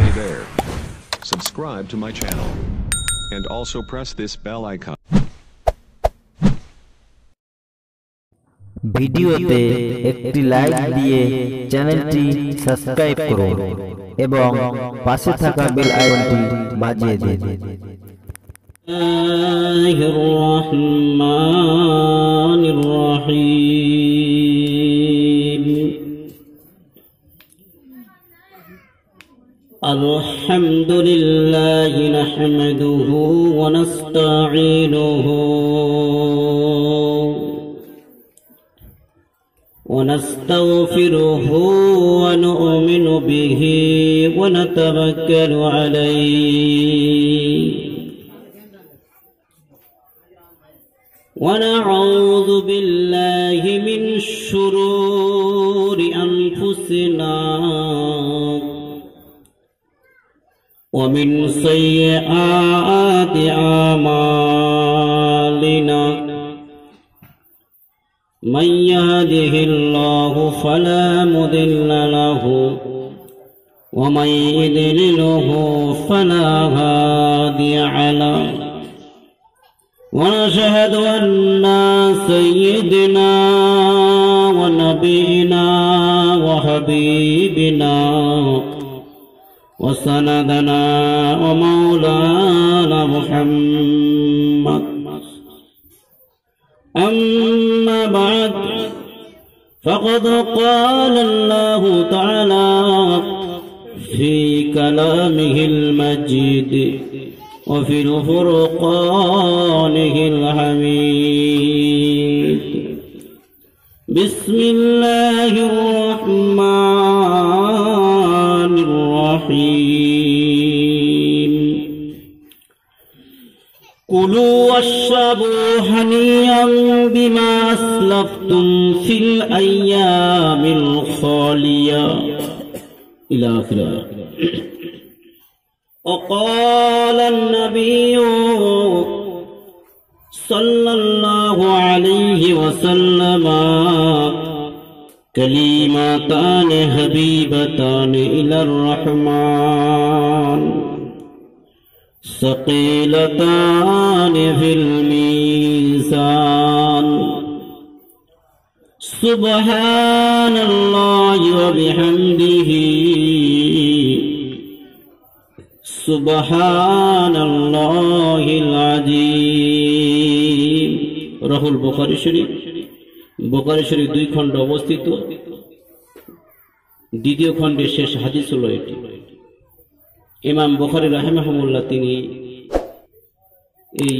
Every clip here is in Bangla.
Hey there. Subscribe to my channel. And also press this bell icon. ভিডিওতে একটি লাইক দিয়ে চ্যানেলটি সাবস্ক্রাইব করুন এবং পাশে থাকা বেল আইকনটি বাজিয়ে দিন। বিসমিল্লাহির রহমানির রহিম। আলহামদুলিল্লাহি নাহমাদুহু ওয়া নাস্তাঈনুহু ونستغفره ونؤمن به ونتوكل عليه ونعوذ بالله من شرور أنفسنا ومن سيئات أعمالنا من يهده الله فلا مضل له ومن يضلله فلا هادي له ونشهد أن سيدنا ونبينا وحبيبنا وسندنا ومولانا محمد أما بعد فقد قال الله تعالى في كلامه المجيد وفي فرقانه الحميد بسم الله الرحمن الرحيم كلوا واشربوا هنيئا بما أسلفتم في الأيام الخالية إلى آخره. وقال النبي صلى الله عليه وسلم كلمتان حبيبتان إلى الرحمن ثقيلتان في الميزان سبحان الله وبحمده سبحان الله العظيم রাহুল বুখারী শরীফ দুই খণ্ড অবস্থিত। দ্বিতীয় খণ্ডের শেষ হাদিস হলো এটি। ইমাম বুখারী রাহিমাহুল্লাহ তিনি এই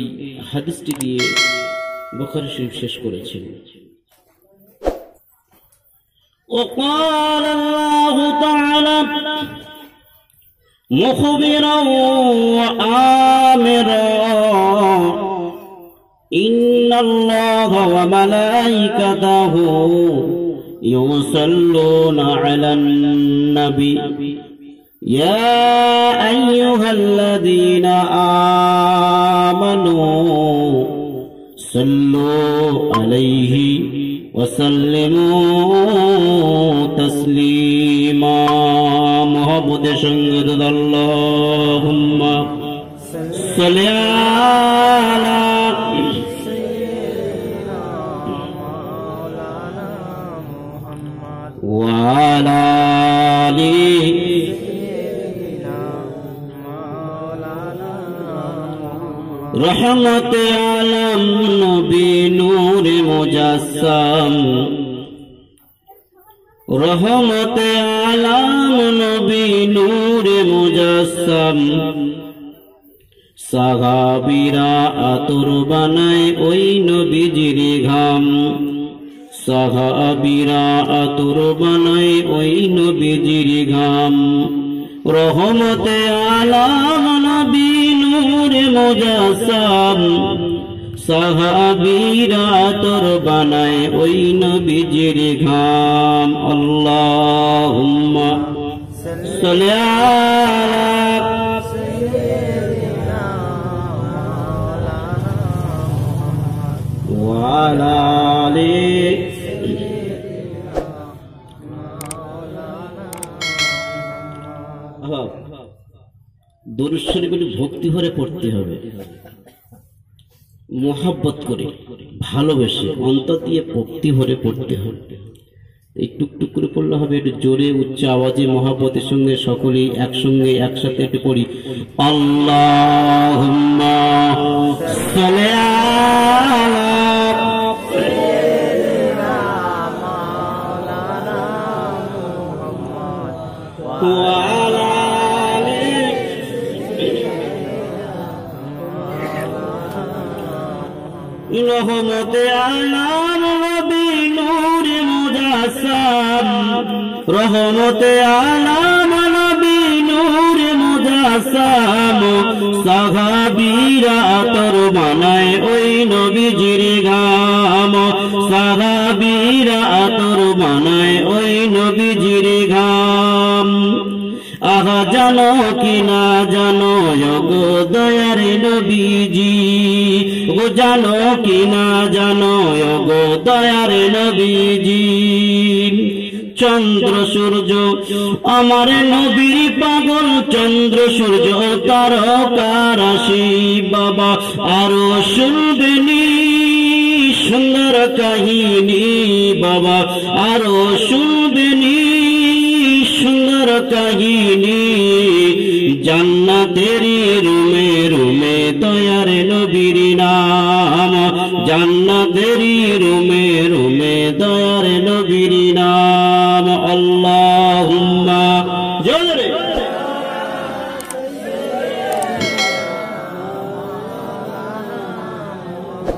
হাদিসটি দিয়ে বুখারী শরীফ শেষ করেছেন। وقال الله تعالى مخبرا وآمرا إن الله وملائكته يصلون على النبي يا أيها الذين آمنوا صلوا عليه وسلموا تسليما محبت شنگد اللهم صل على وعلى آله رحمت عالم نبی نور مجسم رحمت عالم نبی نور مجسم সাহাবীরা আতর বানায় ওই নবীজির ঘাম সাহাবীরা আতর বানায় ওই নবীজির ঘাম রহমতে আলাম নবী নূর মুজাসসাম সাহাবীরা আতর বানায় ওই নবীজির ঘাম আল্লাহুম্মা সাল্লি আলা وعلى آله দরুদ শরীফ একটু ভক্তি ভরে পড়তে হবে, মোহাব্বত করে ভালোবেসে অন্তর দিয়ে ভক্তি ভরে পড়তে হবে। একটু টুক করে পড়লে হবে, একটু জোরে উচ্চ আওয়াজে মহাব্বতের সঙ্গে সকলেই একসঙ্গে একসাথে একটু পড়ি। আল্লাহুম্মা সাল্লি আলা ওয়া আলা রহমতে আলাম নবী নূরে মুজাসসাম, রহমতে আলাম নবী নূরে মুজাসসাম, সাহাবীরা আতর বানায় ওই নবীজির ঘাম, সাহাবীরা আতর বানায় ওই নবীজির ঘাম। আহা জানো কি না জানো গো দয়ার নবীজি, গো জানো কি না জানো গো দয়ার নবীজি। চন্দ্র সূর্য আমার নবীর পাগল, চন্দ্র সূর্য তারকা রাশি বাবা, আরো শুনবেনি সুন্দর কাহিনী বাবা, আরো শুনবেনি সুন্দর কাহিনী। জান্নাতের রুমে রুমে দয়ার নবীর নাম, জান্নাতের রুমে রুমে দয়ার নবীর নাম। আল্লাহুম্মা জোরে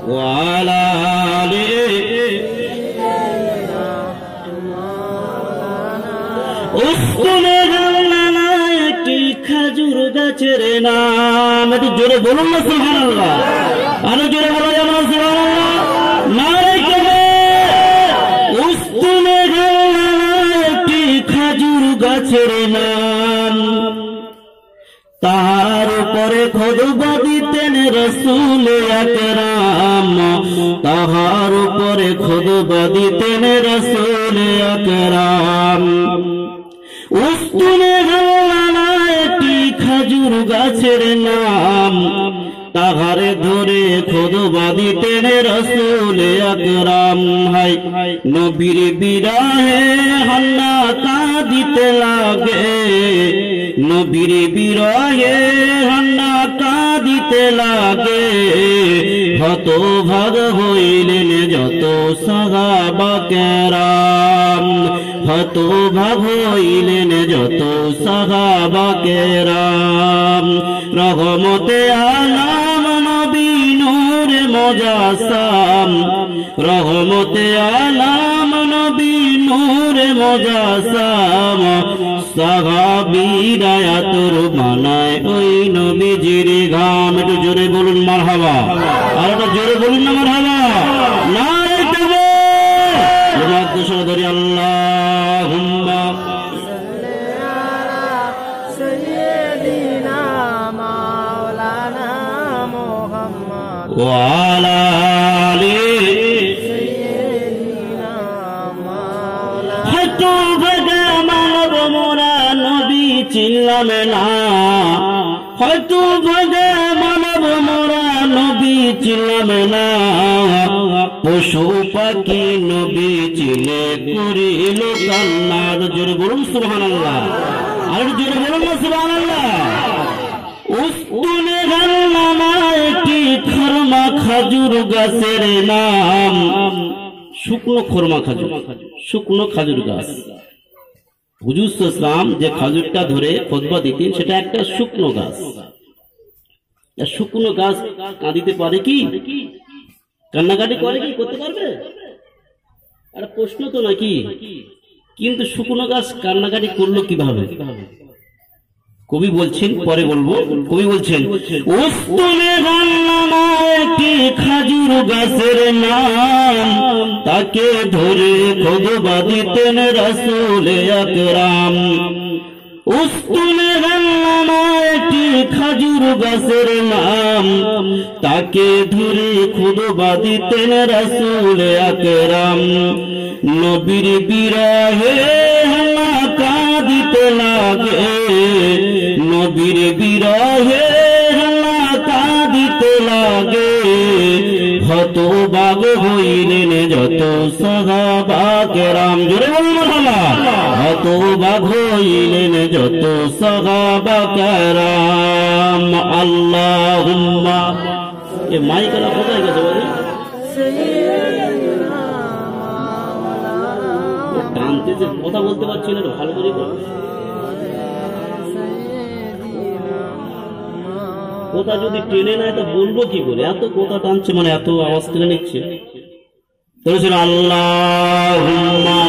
ওয়া আলা আলিহি উসকুনে গাল্লানা একটি খেজুর গাছের নাম। একটু জোরে বলুন না সুবহানাল্লাহ, আরো জোরে বলা যাবে না সুবহানাল্লাহ? নারে তাকবীর। উসকুনে গাল্লানা একটি খেজুর গাছের নাম, তাহার উপরে খুতবা দিতেন রাসূল আকরাম, তাহার উপরে খুতবা দিতেন রাসূল আকরাম। উসকুনে গাল্লানা একটি খেজুর গাছের নাম, তাহারে ধরে খুতবা দিতেন রাসূল আকরাম। হাই নবীর বিরহে হান্না কাঁদিতে লাগে, নবীর বিরহে হান্না কাঁদিতে লাগে। হতভাগ হইলেন যত সাহাবা কেরাম, হতভাগ হইলেন যত সাহাবা কেরাম। রহমতে আলাম নবী নূরে মুজাসসাম, রহমতে আলাম নবী নূরে মুজাসসাম, সাহাবীরা আতর বানায় ওই নবীজির ঘাম। একটু জোরে বলুন মারহাবা, আর একটু জোরে বলুন না মারহাবা। নারে তাকবীর। দুশো ধরি আল্লাহুম্মা সাল্লি আলা সাইয়্যিদিনা মাওলানা মুহাম্মদ ওয়া আলা আলিহি সাইয়্যিদিনা মাওলানা। হয়তো ভগা মানব মোরা নবী চিনলাম না, হয়তো ভগা মানব মোরা নবী চিনলাম না। পশু পাখি নবী চিনে করিল কান্না। জোরে বলুন সুবহানাল্লাহ, আর জোরে বলুন না সুবহানাল্লাহ। উসকুনে গাল্লানা একটি খরমা খাজুর গাছের নাম, শুকনো খরমা খাজুর, শুকনো খাজুর গাছ। হুজুর সাল্লাল্লাহু যে খাজুরটা ধরে খুতবা দিতেন সেটা একটা শুকনো গাছ। শুকনো গাছ কাঁদিতে পারে কি? কান্নাকাটি করে কি? করতে পারবে? আর প্রশ্ন তো নাকি? কিন্তু শুকনো গাছ কান্নাকাটি করলো কিভাবে? কবি বলছেন, পরে বলবো। কবি বলছেন উসকুনে গাল্লানা একটি খাজুর গাছের নাম, তাকে ধরে খুতবা দিতেন রাসূল আকরাম। উসকুনে গাল্লানা একটি খাজুর গাছের নাম, তাকে ধরে খুতবা দিতেন রাসূল আকরাম। নবীর বিরহে হান্না কাঁদিতে লাগে, নবীর বিরহে সাহাবা কেরাম, জোরে বলুন মারহাবা। হতবাক হইলেন যত সাহাবা কেরাম। আল্লাহুম্মা, এ মাইকটা কোথায় গেছে বলে? টানতেছে, কথা বলতে পারছি না, ভালো করে কথা যদি টেনে নেয় তা বলবো কি করে? এত কথা টানছে, মানে এত আওয়াজ টেনে নিচ্ছে। বলেছিল আল্লাহুম্মা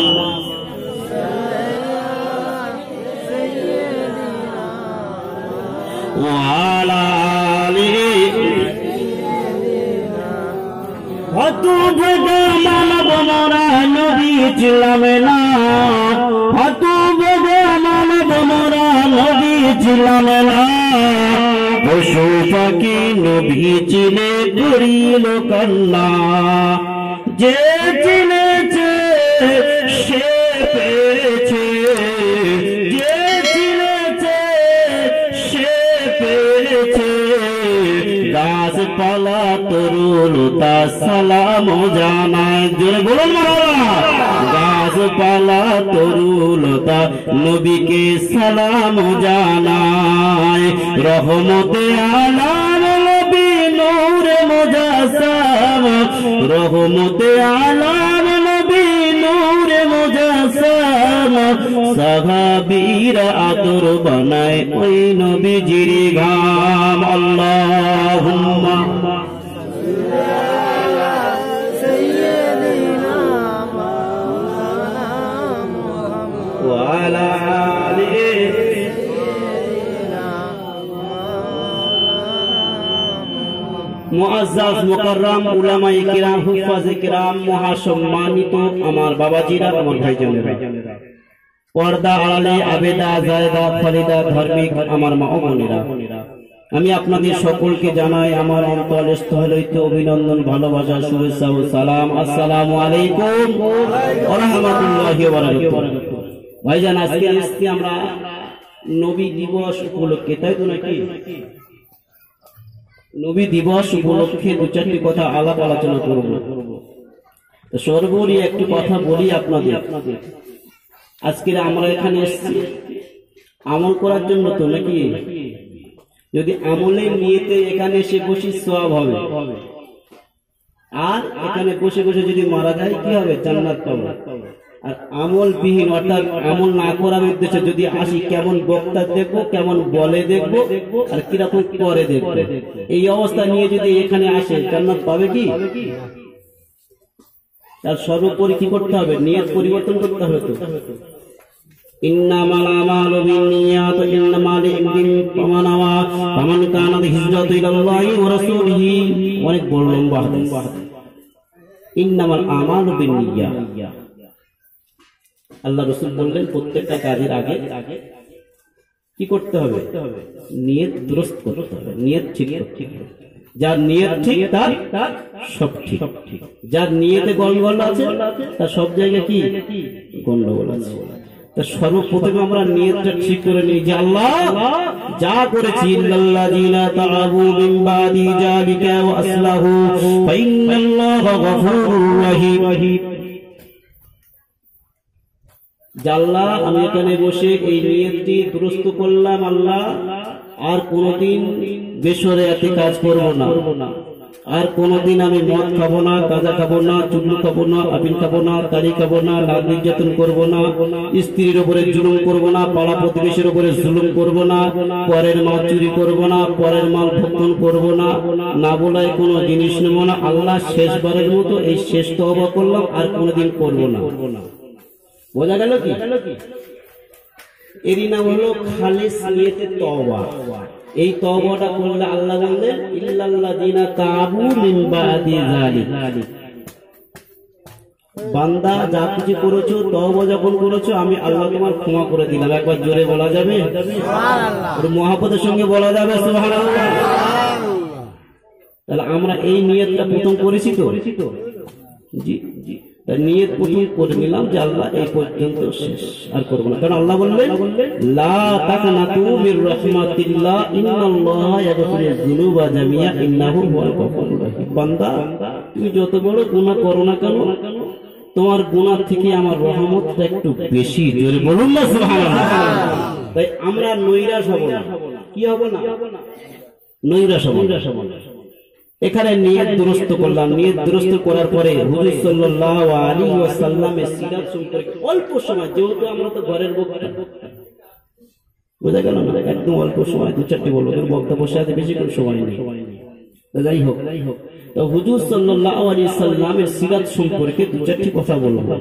ওয়া আলা আলিহি। হত ভোগা মানব মোরা নবী ছিলাম না, হত ভোগা মানব মোরা নবী ছিলাম না। পশু পাখি নবী চিনে করিল কান্না, যে চিনেছে সে পেয়েছে, যে চিনেছে সে পেয়েছে। গাছপালা তরুলতা সালাম জানায়, জোরে বলুন মারহাবা। গাছপালা তরুলতা নবীকে সালাম জানায়। রহমতে আলাম নবী নূরে মুজাসসাম, রহমতে আলাম নবী নূরে মুজাসসাম। সাহাবীরা আতর বানায় ওই নবীজির ঘাম। আল্লাহুম্মা ওয়া আলা আলিহি। মুআজ্জাজ মুকাররম উলামায়ে কিরাম, হুফাজে কিরাম, মহাসম্মানিত আমার বাবাজিরা, আমার ভাইজানেরা, পর্দা আড়ালে আবেদা, জায়দা, ফরিদা, ধার্মিক আমার মা ও বোনেরা, আমি আপনাদের সকলকে জানাই আমার অন্তরস্থল হইতে অভিনন্দন, ভালোবাসা, শুভেচ্ছা ও সালাম। আসসালামু আলাইকুম ওয়া রাহমাতুল্লাহি ওয়া বারাকাতুহু। ভাইজান, আজকে আসছি আমরা নবী দিবস উপলক্ষে, তাই তো নাকি? নবী দিবস উপলক্ষে দু চারটি কথা আলাপ আলোচনা করব। সর্বোপরি একটি কথা বলি আপনাদের, আজকে আমরা এখানে এসেছি আমল করার জন্য তো নাকি? যদি আমলের নিয়তে এখানে এসে বসি সওয়াব হবে, আর এখানে বসে বসে যদি মারা যায় কি হবে? জান্নাত পাবো। আর আমল বিহীন, অর্থাৎ আমল না করার উদ্দেশ্যে যদি আসি, কেমন বক্তা দেখবো, কেমন বলে দেখবো, আর কিরকম করে দেখবো, এই অবস্থা নিয়ে যদি এখানে আসে জান্নাত পাবে কি? তার সর্বোপরি কি করতে হবে? নিয়ত পরিবর্তন করতে হবে। তো ইন্নামাল আমালু বিন্নিয়াত ইন্নামা লিকুল্লি মা নাওয়া ফামান কানাত হিজরাতু ইলাল্লাহি ওয়া রাসূলিহি। অনেক বড় লম্বা হাদিস। ইন্নামাল আমালু বিন্নিয়াত, আল্লাহ রাসূল বললেন প্রত্যেকটা কাজের আগে কি করতে হবে? নিয়ত দুরস্ত করতে হবে, নিয়ত ঠিক করতে হবে। যার নিয়ত ঠিক তার সব ঠিক, যার নিয়তে গন্ডগোল আছে তার সব জায়গায় কি গন্ডগোল আছে। তা সর্বপ্রথমে আমরা নিয়তটা ঠিক করে নিই যে আল্লাহ যা করেছি, ইল্লাল্লাযীনা তাআবু মিন বাদি যালিকা ওয়া আসলাহু ফাইন্নাল্লাহা গফুরুর রহিম। আল্লাহ আমি এখানে বসে এই নিয়তটি দুরস্ত করলাম, আল্লাহ আর কোনদিন বেশরিয়াতি কাজ করব না, আর কোনদিন আমি মদ খাবো না, গাঁজা খাবো না, চুল্লু খাবো না, আবিল খাবো না, তাড়ি খাবো না, নারী নির্যাতন করবো না, স্ত্রীর উপরে জুলুম করবো না, পাড়া প্রতিবেশীর উপরে জুলুম করবো না, পরের মাল চুরি করবো না, পরের মাল ভক্ষণ করবো না, না বলায় কোনো জিনিস নেবো না। আল্লাহ শেষবারের মতো এই শেষ তওবা করলাম, আর কোনদিন করবো না। বোঝা গেল কি? এরই নাম হলো খালিস নিয়তে তওবা। এই তওবাটা করলে আল্লাহ বললেন ইল্লাল্লাযীনা তাআবু মিন বাদি যালিক। বান্দা যা কিছু করেছো, তওবা যখন করেছো, আমি আল্লাহ তোমার ক্ষমা করে দিলাম। একবার জোরে বলা যাবে? সুবহানাল্লাহ। আর মুহাব্বতের সঙ্গে বলা যাবে সুবহানাল্লাহ। তাহলে আমরা এই নিয়তটা প্রথম করেছি তো? জি জি, নিয়ত প্রথম করে নিলাম যে আল্লাহ এই পর্যন্ত শেষ, আর করব না। কারণ আল্লাহ বললেন লা তাকনাতু মির রাহমাতিল্লাহ ইন্নাল্লাহা ইয়াগফিরুয যুনুবা জামিআ ইন্নাহু হুয়াল গফুরুর রহিম। বান্দা তুমি যত বড় গুনাহ করো না কেন, তোমার গুনাহ থেকে আমার রহমতটা একটু বেশি। জোরে বলুন না সুবহানাল্লাহ। তাই আমরা নৈরাশ হব না। কি হব না? নৈরাশ হব না। এখানে নিয়ত দুরস্ত করলাম। নিয়ত দুরস্ত করার পরে হুজুর সাল্লাল্লাহু আলাইহি ওয়াসাল্লামের সিরাত সম্পর্কে অল্প সময়, যেহেতু আমরা তো ঘরের বক্তা, বোঝা গেল না, একদম অল্প সময় 2-4টি বলবো, বক্তা বসে আছে, বেশি কোনো সময় নেই। যাই হোক, তো হুজুর সাল্লাল্লাহু আলাইহি ওয়াসাল্লামের সিরাত সম্পর্কে 2-4টি কথা বলবো।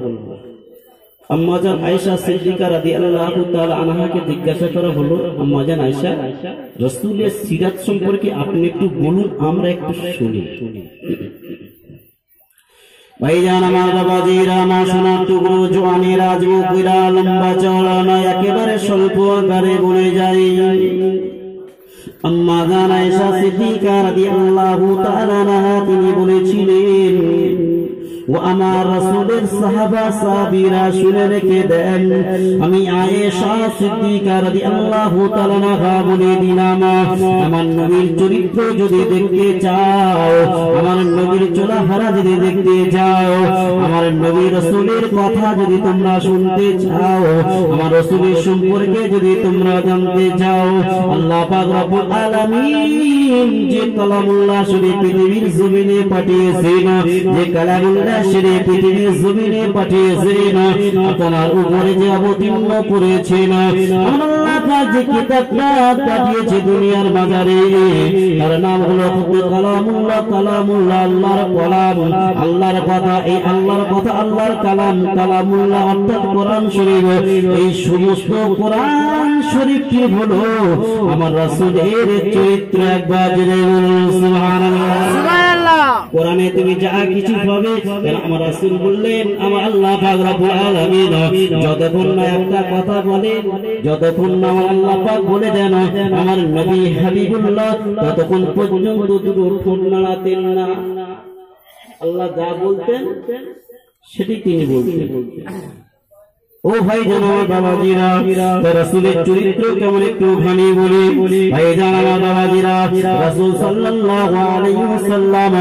আম্মা জান আয়েশা সিদ্দিকা রাদিয়াল্লাহু তাআলা আনহাকে জিজ্ঞাসা করা হলো, আম্মা জান আয়েশা, রাসূলের সিরাত সম্পর্কে আপনি একটু বলুন, আমরা একটু শুনি। ভাইজান আমার বাবাজিরা, আমার সোনার টুকরো, জোয়ানেরা, যুবকেরা, লম্বা চওড়া নয়, একেবারে স্বল্প আকারে বলে যাই। আম্মা জান আয়েশা সিদ্দিকা রাদিয়াল্লাহু তাআলা আনহা তিনি বলেছিলেন, ও আমার রাসূলের সাহাবা সাহাবীরা শুনে রেখে দেন, আমি আয়েশা সিদ্দিকা রাদিয়াল্লাহু তাআলা আনহা বলে দিলাম, আমার নবীর চরিত্র যদি দেখতে চাও, আমার নবীর চলাফেরা যদি দেখতে চাও, আমার নবী রাসূলের কথা যদি তোমরা শুনতে চাও, আমার রাসূলের সম্পর্কে যদি তোমরা জানতে চাও, আল্লাহ পাক রব্বুল আলামিন যে কালামুল্লাহ শরীফ পৃথিবীর জমিনে পাঠিয়েছেন, যে কালামুল্লাহ শরীফ পৃথিবীর জমিনে পাঠিয়েছেন, আপনার উপরে যে অবতীর্ণ করেছেন, আল্লাহ পাক যে কিতাবটা পাঠিয়েছে দুনিয়ার বাজারে, তার নাম হলো কালামুল্লাহ। কালামুল্লাহ আল্লাহর কালাম, আল্লাহর কথা। এই আল্লাহর কথা, আল্লাহর কালাম, কালামুল্লাহ অর্থাৎ কোরআন শরীফ। এই সমস্ত কোরআন শরীফটি হলো আমার রাসূলের চরিত্র। একবার জেনে বলুন সুবহানাল্লাহ। কোরআনে তুমি যা কিছু পাবে, আমার রাসূল বললেন, আমার আল্লাহ পাক রব্বুল আলামিন যতক্ষণ না একটা কথা বলেন, যতক্ষণ না আমার আল্লাহ পাক বলে দেন আমার নবী হাবিবুল্লাহ, ততক্ষণ পর্যন্ত দুটো ঠোঁট নাড়াতেন না। আল্লাহ যা বলতেন সেটি তিনি বলতেন। ও ভাই জান আমার বাবাজিরা, রাসূলের চরিত্র কেমন একটু ভানি বলি। ভাই জান আমার বাবাজিরা, রাসূল সাল্লাল্লাহু আলাইহি ওয়াসাল্লাম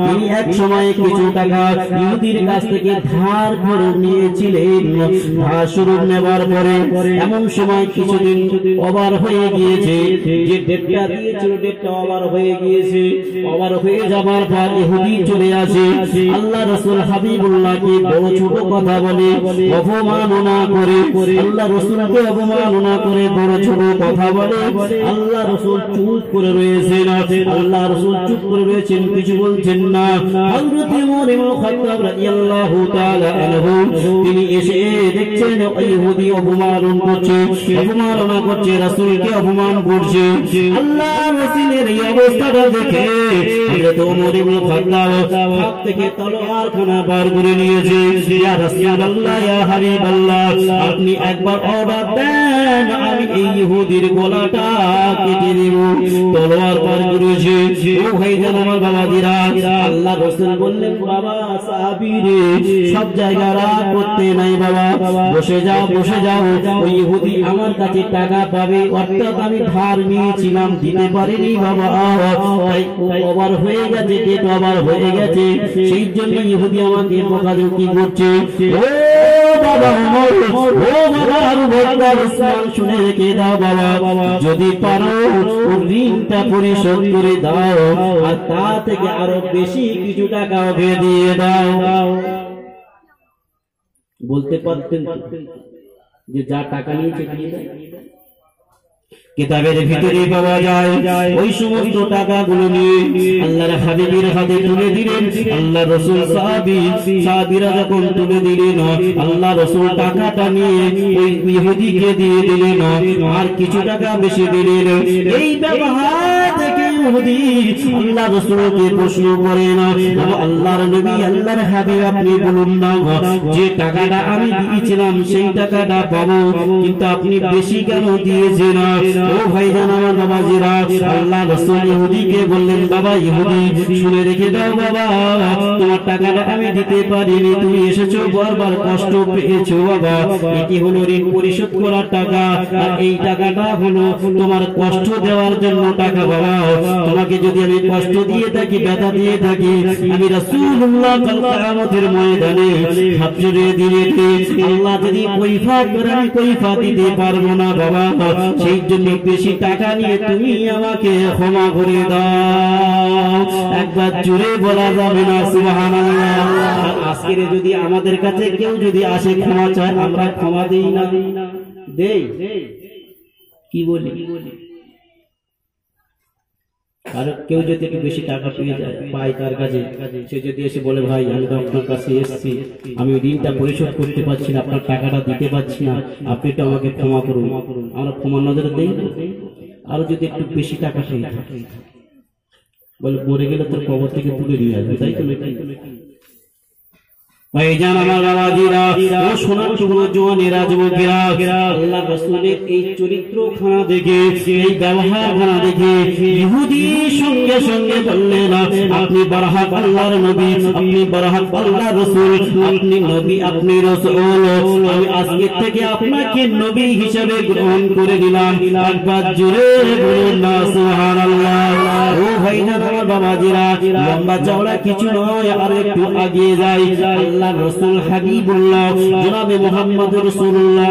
তিনি এক সময় কিছু টাকা ইহুদির কাছ থেকে ধার করে নিয়েছিলেন। ধার স্বরূপ নেবার পরে এমন সময় কিছুদিন ওভার হয়ে গিয়েছে, যে ডেটটা দিয়েছিল ডেটটা ওভার হয়ে গিয়েছে। ওভার হয়ে যাবার পর ইহুদি চলে আসে, আল্লাহ রাসূল হাবিবুল্লাহকে বড় ছোট কথা বলে, অপমাননা করে, আল্লাহ রাসূলকে অবমাননা করে বড় ছোট কথা বলে। আল্লাহ রাসূল চুপ করে রয়েছেন, আল্লাহ রাসূল চুপ করে রয়েছেন, কিছু বলছেন না। হযরত ওমর ইবনে খাত্তাব রাদিয়াল্লাহু তাআলা আনহু তিনি এসে দেখছেন ইহুদি অবমাননা করছে, রাসূলকে অপমান করছে। আল্লাহ রাসূলের এই অবস্থাটা দেখে হযরত ওমর ইবনে খাত্তাব হাত থেকে তলোয়ার খানা বার করে নিয়েছে। ইয়া রাসূলুল্লাহ, ইয়া হাবিবাল্লাহ, আপনি একবার অর্ডার দেন, আমি এই ইহুদির গলাটা কেটে দেব। তলোয়ার বার করেছে। ও ভাইজান আমার বাবাজিরা, আল্লাহ রাসূল বললেন, বাবা সাহাবী রে, সব জায়গা রাগ করতে নাই বাবা, বসে যাও, বসে যাও। ওই ইহুদি আমার কাছে টাকা পাবে, অর্থাৎ আমি ধার নিয়েছিলাম, দিতে পারিনি বাবা, তাই ওভার হয়ে গেছে, ডেট ওভার হয়ে গেছে, সেই জন্য ইহুদি আমাকে বকাঝকি করছে। ও বাবা ওমর, ও বাবা আবু বকর উসমান, শুনে রেখে দাও বাবা, যদি পারো ঋণটা পরিশোধ করে দাও, আর তা থেকে আরো বেশি কিছু টাকা ওকে দিয়ে দাও। বলতে পারতেন যে যা টাকা নিয়েছে দিয়ে দাও। কিতাবের ভিতরে পাওয়া যায় ওই সমস্ত টাকাগুলো নিয়ে আল্লাহর হাবিবের হাতে তুলে দিলেন। আল্লাহ রাসূল সাহাবীরা যখন তুলে দিলেন, আল্লাহ রাসূল টাকাটা নিয়ে ওই ইহুদিকে দিয়ে দিলেন, আর কিছু টাকা বেশি দিলেন। এই ব্যবহার দেখে ইহুদি আল্লাহ রাসূলকে প্রশ্ন করেন, আল্লাহর নবী, আল্লাহর হাবিব, আপনি বলুন না, যে টাকাটা আমি দিয়েছিলাম সেই টাকাটা পাবো, কিন্তু আপনি বেশি কেন দিয়েছেন? ও ভাইজান আমার বাবাজিরা, আল্লাহ রাসূল ইহুদিকে বললেন, বাবা ইহুদি, শুনে রেখে দাও বাবা, তোমার টাকাটা আমি দিতে পারিনি, তুমি এসেছো, বারবার কষ্ট পেয়েছো বাবা, এটি হলো ঋণ পরিশোধ করার টাকা, আর এই টাকাটা হলো তোমার কষ্ট দেওয়ার জন্য টাকা বাবা। তোমাকে যদি আমি কষ্ট দিয়ে থাকি, ব্যথা দিয়ে থাকি, আমি রাসূলুল্লাহ কাল কিয়ামতের ময়দানে হাত জোড়ে দিয়ে আল্লাহ যদি কৈফিয়ত করে আমি কৈফিয়ত দিতে পারবো না বাবা, সেই জন্য বেশি টাকা নিয়ে তুমি আমাকে ক্ষমা করে দাও। একবার জোরে বলা যাবে না সুবহানাল্লাহ? আজকে যদি আমাদের কাছে কেউ যদি আসে ক্ষমা চায়, আমরা ক্ষমা দেই না? দেই? কি বলি? আর কেউ যদি একটু বেশি টাকা পেয়ে যায়, পায় তার কাছে, সে যদি এসে বলে ভাই আমি তো আপনার কাছে এসেছি, আমি ঋণটা পরিশোধ করতে পারছি না, আপনার টাকাটা দিতে পারছি না, আপনি তো আমাকে ক্ষমা করুন, আমরা ক্ষমার নজরে দেই। আর যদি একটু বেশি টাকা পেয়ে থাকে, বলে মরে গেলে তোর কবর থেকে তুলে নিয়ে আসবে, তাই তো নাকি? ভাইজান আমার বাবাজিরা, ও সোনার টুকরো জওয়ানেরা, যুবকেরা, আল্লাহ রাসূলের এই চরিত্রখানা দেখে, এই ব্যবহারখানা দেখে ইহুদি সঙ্গে সঙ্গে বললেন আপনি বরহক আল্লাহর নবী, আপনি বরহক আল্লাহর রাসূল, আপনি নবী, আপনি রাসূল, আমি আজকে থেকে আপনাকে নবী হিসেবে গ্রহণ করে নিলাম। একবার জোরে বলুন না সুবহানাল্লাহ। ও ভাইজান আমার বাবাজিরা, লম্বা চওড়া কিছু নয়, আর একটু এগিয়ে যাই। আল্লাহ রাসূল হাবিবুল্লাহ জনাবে মুহাম্মদ রাসূলুল্লাহ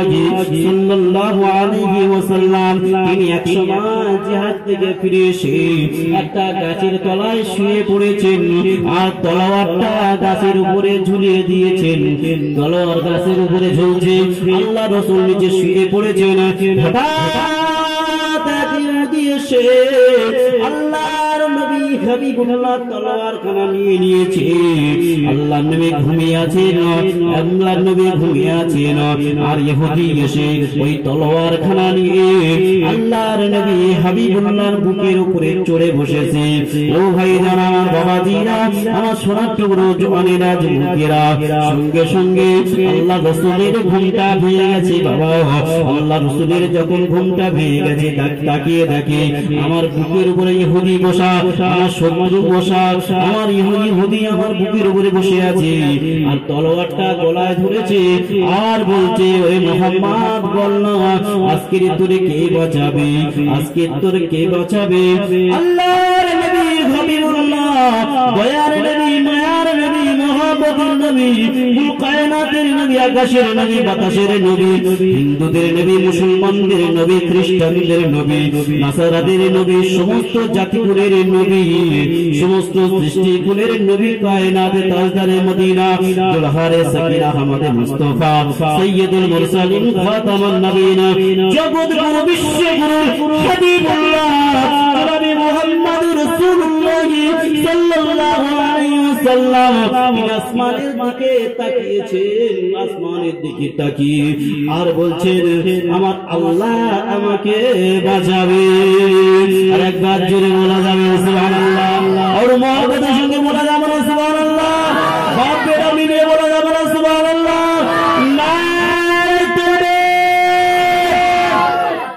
সাল্লাল্লাহু আলাইহি ওয়াসাল্লাম তিনি এক সময় জিহাদ থেকে ফিরে এসে একটা গাছের তলায় শুয়ে পড়েছেন, আর তলোয়ারটা গাছের উপরে ঝুলিয়ে দিয়েছেন। তলোয়ার গাছের উপরে ঝুলছে, আল্লাহ রাসূল নিচে শুয়ে পড়েছেন। হঠাৎ এসে আল্লাহর নবী হাবিবুল্লাহ তলোয়ার খানা নিয়ে নিয়েছে। আল্লাহর নবী ঘুমিয়ে আছেন, আল্লাহর নবী ঘুমিয়ে আছেন, আর ইহুদি এসে ওই তলোয়ার খানা নিয়ে আল্লাহর নবী হাবিবুল্লাহর বুকের উপরে চড়ে বসেছে। ও ভাইজান আমার বাবাজিরা, আমার সোনার টুকরো জওয়ানেরা, যুবকেরা, সঙ্গে সঙ্গে আল্লাহ রাসূলের ঘুমটা ভেঙে গেছে বাবা। আল্লাহ রাসূলের যখন ঘুমটা ভেঙে গেছে, তাকিয়ে দেখে আমার বুকের উপরে ইহুদি বসা, আমার শত্রু বসা, আমার ইহুদি আমার বুকের উপরে বসে আছে, আর তলোয়ারটা গলায় ধরেছে, আর বলছে ওই মুহাম্মদ বল না আজকের তোরে কে বাঁচাবে, আজকের তোরে কে বাঁচাবে? আল্লাহর নবী হাবিবুল্লাহ, দয়ার নবী, মায়ার নবী, মহব্বতের নবী, কুল কায়নাতের নবী, আকাশের নবী, বাতাসের নবী, হিন্দুদের নবী, মুসলমানদের নবী, খ্রিস্টানদের নবী, নাসারাদের নবী, সমস্ত জাতিকুলের নবী, সমস্ত সৃষ্টিকুলের নবী, কায়নাতের তাজদারে মদিনা, দুলহারে সাকিনা আহমদে মুস্তাফা, সাইয়্যিদুল মুরসালিন, খাতামুন নবীন, জগৎগুরু, বিশ্বগুরু হাবিবুল্লাহ নবী মুহাম্মদ রাসূলুল্লাহ সাল্লাল্লাহু আলাইহি ওয়াসাল্লাম তিনি আসমানের দিকে তাকিয়েছেন, আসমানের দিকে তাকিয়ে আর বলছেন আমার আল্লাহ আমাকে বাঁচাবে। আর একবার জোরে বলা যাবে সুবহানাল্লাহ, আর মহব্বতের সঙ্গে বলা যাবে না সুবহানাল্লাহ, বাপ বেটা মিলে বলা যাবে না সুবহানাল্লাহ।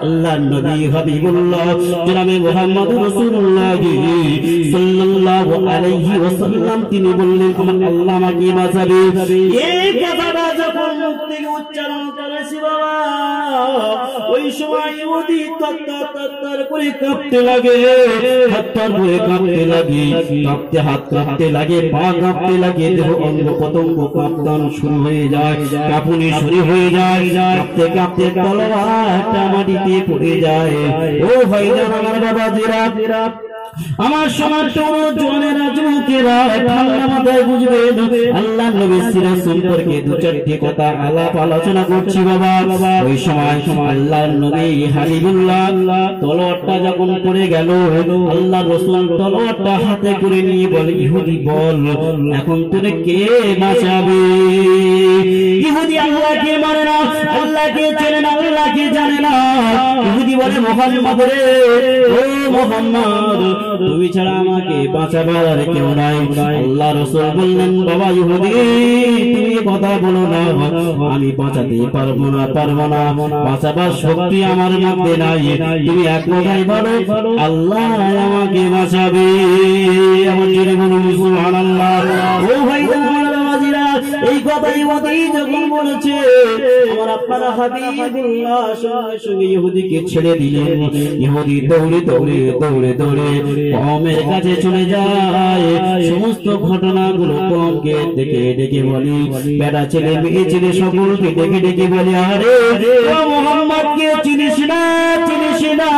আল্লাহ নবী হাবিবুল্লাহ জনাবে মুহাম্মদ রাসূলুল্লাহ সাল্লাল্লাহু আলাইহি ওয়াসাল্লাম তিনি বললেন আমার আল্লাহ আমাকে বাঁচাবে। এই কথাটা যখন মুখ থেকে উচ্চারণ করেছি বাবা, ওই সময় ইহুদি তত্তর করে কাঁপতে লাগে, হাতটার করে কাঁপতে লাগে, কাঁপতে হাত কাঁপতে লাগে, পা কাঁপতে লাগে, দেহ অঙ্গ প্রত্যঙ্গ কাঁপতাম শুরু হয়ে যায়, কাঁপুনি শুরু হয়ে যায়, কাঁপতে কাঁপতে তলোয়ারটা মাটিতে পড়ে যায়। ও ভাইজান আমার বাবাজিরা, আমার সমাজ জওয়ানেরা, যুবকেরা, ঠান্ডা মাথায় বুঝবেন আল্লাহ নবীর সিরাত সম্পর্কে দু চারটি কথা আলাপ আলোচনা করছি বাবা। ওই সময় আল্লাহ নবী হাবিবুল্লাহ তলোয়ারটা যখন পড়ে গেল, আল্লাহ রাসূল তলোয়ারটা হাতে করে নিয়ে বলে ইহুদি বল এখন তোরে কে বাঁচাবে? ইহুদি আল্লাহকে মানে না, আল্লাহকে চেনে না, আল্লাহকে জানে না। ইহুদি বলে মুহাম্মদ রে, ও মুহাম্মদ তুমি ছাড়া আমাকে বাঁচাবার আর কেউ নাই। আল্লাহ রাসূল বললেন বাবা ইহুদি তুমি কথা বলো না, আমি বাঁচাতে পারবো না, বাঁচাবার শক্তি আমার মধ্যে নাই, তুমি এক কথাই বলো আল্লাহ আমাকে বাঁচাবে। আমার জন্য বলুন সুবহানাল্লাহ। ও ভাই আমার বাবাজিরা, এই কথা ইহুদি যখন বলেছে আমার আপনারা হাবিবুল্লাহ সঙ্গে সঙ্গে ইহুদিকে ছেড়ে দিলেন। ইহুদি দৌড়ে দৌড়ে দৌড়ে দৌড়ে কওমের কাছে চলে যায়। সমস্ত ঘটনাগুলো কওমকে ডেকে ডেকে বলি, বেটা ছেলে মেয়ে ছেলে সকলকে ডেকে ডেকে বলি, আরে তোরা মুহাম্মদকে চিনিস না, চিনিস না,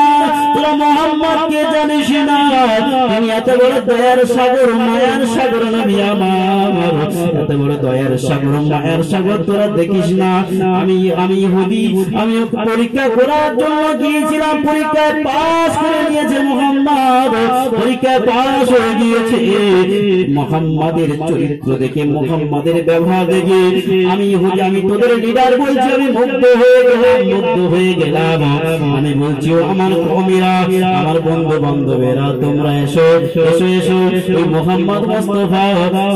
তোরা মুহাম্মদকে জানিস না, তিনি এত বড় দয়ার সাগর মায়ার সাগর নবী আমার, এত বড় দয়ার সাগর মায়ার সাগর তোরা দেখিস না। আমি ইহুদি, আমি পরীক্ষা করার জন্য গিয়েছিলাম, পরীক্ষায় পাস করে নিয়েছে মুহাম্মদ, পরীক্ষায় পাস হয়ে গিয়েছে। মুহাম্মাদের চরিত্র দেখে, মুহাম্মাদের ব্যবহার দেখে আমি ইহুদি, আমি তোদের লিডার বলছি, আমি মুগ্ধ হয়ে গেলাম, মুগ্ধ হয়ে গেলাম। আমি বলছি আমার কওমেরা, আমার বন্ধু বান্ধবেরা, তোমরা এসো এসো এসো, এই মুহাম্মদ মুস্তাফা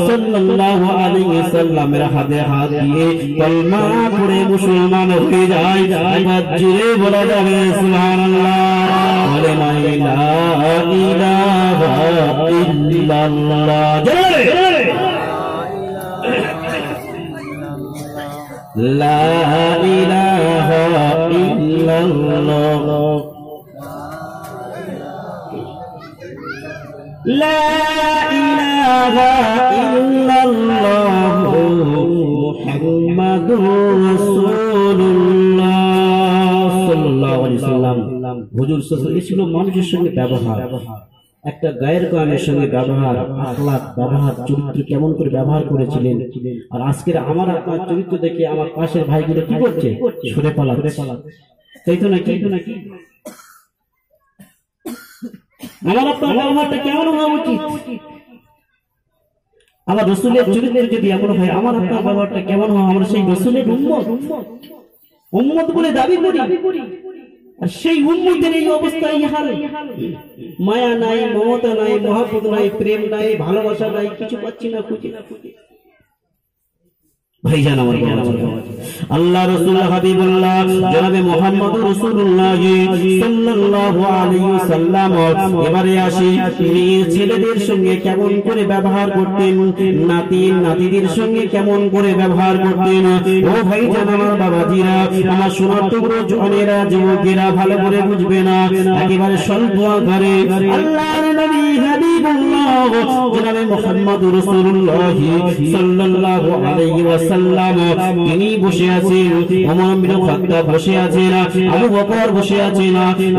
সাল্লাল্লাহু আলাইহি ওয়াসাল্লামের হাতে হাত দিয়ে কলমা পড়ে মুসলমান হয়ে যায়। এবার জোরে বলা যাবে সুবহানাল্লাহ, বলে লা ইলাহা ইল্লাল্লাহ, জোরে লা ইলাহা ইল্লাল্লাহ, লা ইলাহা ইল্লাল্লাহ মুহাম্মাদুর রাসূলুল্লাহ সাল্লাল্লাহু আলাইহি ওয়াসাল্লাম। হুজুর সাল্লাল্লাহু আলাইহি ওয়াসাল্লাম মানুষের সঙ্গে ব্যবহার, একটা গায়ের গানের সঙ্গে ব্যবহার, আখলাক ব্যবহার, চরিত্র কেমন করে ব্যবহার করেছিলেন। আর আজকের আমার আপনার চরিত্র দেখে আমার পাশের ভাইগুলো কি করছে, সরে পালাচ্ছে, তাই তো নাকি? আমার আপনার ব্যবহারটা কেমন হওয়া উচিত? আমার রাসূলের চরিত্র যদি এমন হয়, আমার আপনার ব্যবহারটা কেমন হওয়া? আমরা সেই রাসূলের উম্মত বলে দাবি করি, আর সেই উম্মতের এই অবস্থায় ইহারে মায়া নাই, মমতা নাই, মহব্বত নাই, প্রেম নাই, ভালোবাসা নাই, কিছু পাচ্ছি না খুঁজে। ভাইজান আমার আল্লাহ রাসূল হাবিবুল্লাহ জনাবে মুহাম্মদুর রাসূলুল্লাহ সাল্লাল্লাহু আলাইহি ওয়াসাল্লাম এবারে আসি ছেলেদের সঙ্গে কেমন করে ব্যবহার করতেন, নাতি নাতিদের সঙ্গে কেমন করে ব্যবহার করতেন। ও ভাইজান আমার বাবাজিরা, আমার সোনার টুকরো জওয়ানেরা, যুবকেরা ভালো করে বুঝবে না, একেবারে স্বল্প আকারে আল্লাহর নবী হাবিবুল্লাহ জনাবে মুহাম্মদুর রাসূলুল্লাহ সাল্লাল্লাহু আলাইহি ওয়াসাল্লাম তিনি বসে আছেন, ওমর বিন খাত্তাব বসে আছেন, আবু বকর বসে আছেন,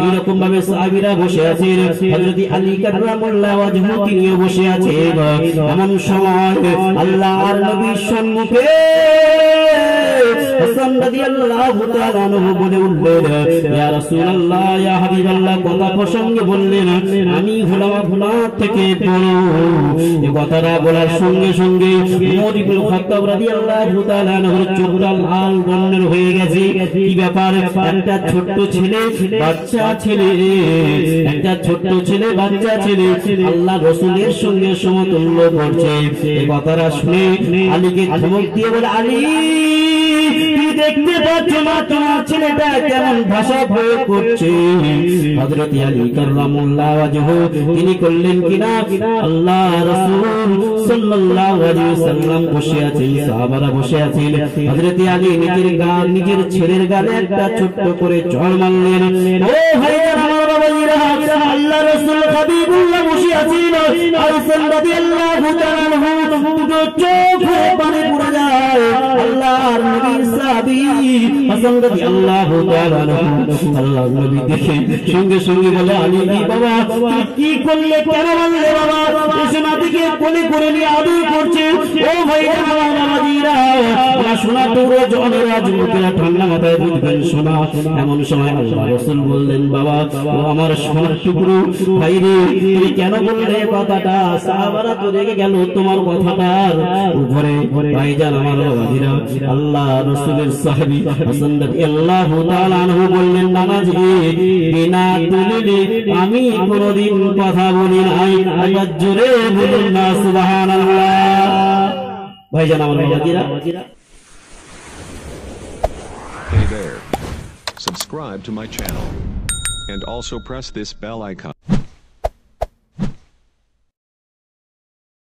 এরকম ভাবে সাহাবীরা বসে আছেন, হযরত আলী কাররামাল্লাহু ওয়াজহু তিনিও বসে আছেন। এমন সময় আল্লাহর নবীর সম্মুখে হাসান রাদিয়াল্লাহু তাআলা আনহু বলে উঠলেন, ইয়া রাসূলুল্লাহ, ইয়া হাবিবাল্লাহ, কথা প্রসঙ্গে বললেন আমি হলাম আপনার থেকে বড়। এই কথাটা বলার সঙ্গে সঙ্গে ওমর ইবনে খাত্তাব রাদিয়াল্লাহু তাআলা আনহুর চোখটা লাল বর্ণের হয়ে গেছে। কি ব্যাপার? একটা ছোট্ট ছেলে, বাচ্চা ছেলে, একটা ছোট্ট ছেলে, বাচ্চা ছেলে আল্লাহ রাসূলের সঙ্গে সমতুল্য করছে। এই কথাটা শুনে আলীকে ধমক দিয়ে বলে, আলী দেখতে পাচ্ছ না তোমার ছেলেটা কেমন ভাষা প্রয়োগ করছে? হযরত আলী কাররামাল্লাহু ওয়াজহু তিনি করলেন কিনা, আল্লাহ রাসূল সাল্লাল্লাহু আলাইহি ওয়াসাল্লাম বসে আছেন, সাহাবারা বসে আছেন, হযরত আলী নিজের ছেলের গালে একটা ছোট্ট করে চড় মারলেন। ও ভাইরা আমার বাবাজিরা, আল্লাহ রাসূল হাবিবুল্লাহ বসে আছেন, হাসান রাদিয়াল্লাহু তাআলা আনহু দুটো চোখ পানি পড়ে যায়। আল্লাহর নবীর সাহাবী হাসান রাদিয়াল্লাহু তাআলা আনহু আল্লাহর নবী দেখে সঙ্গে সঙ্গে বলে, আলী বাবা তুমি কি করলে, কেন মারলে বাবা? এসে নাতিকে কোলে করে নিয়ে আদর করছে। ও ভাইরা আমার বাবাজিরা, আমার সোনা টুকরো জওয়ানেরা, যুবকেরা ঠান্ডা মাথায় বুঝবেন শোনা। এমন সময় আল্লাহ রাসূল বললেন, বাবা ও আমার সোনার টুকরো ভাইরে, তুমি কেন বললে কথাটা? সাহাবারা তো রেগে গেল তোমার কথাটার উপরে। ভাইজান আমার বাবাজিরা, আল্লাহ রাসূলের সাহাবী হাসান রাদিয়াল্লাহু তাআলা আনহু বললেন, নানাজি বিনা দলিলে আমি কোনদিন কথা বলি নাই, একবার জোরে বলুন না সুবহানাল্লাহ। ভাইজান আমার বাবাজিরা, Hey there. Subscribe to my channel. And also press this bell icon.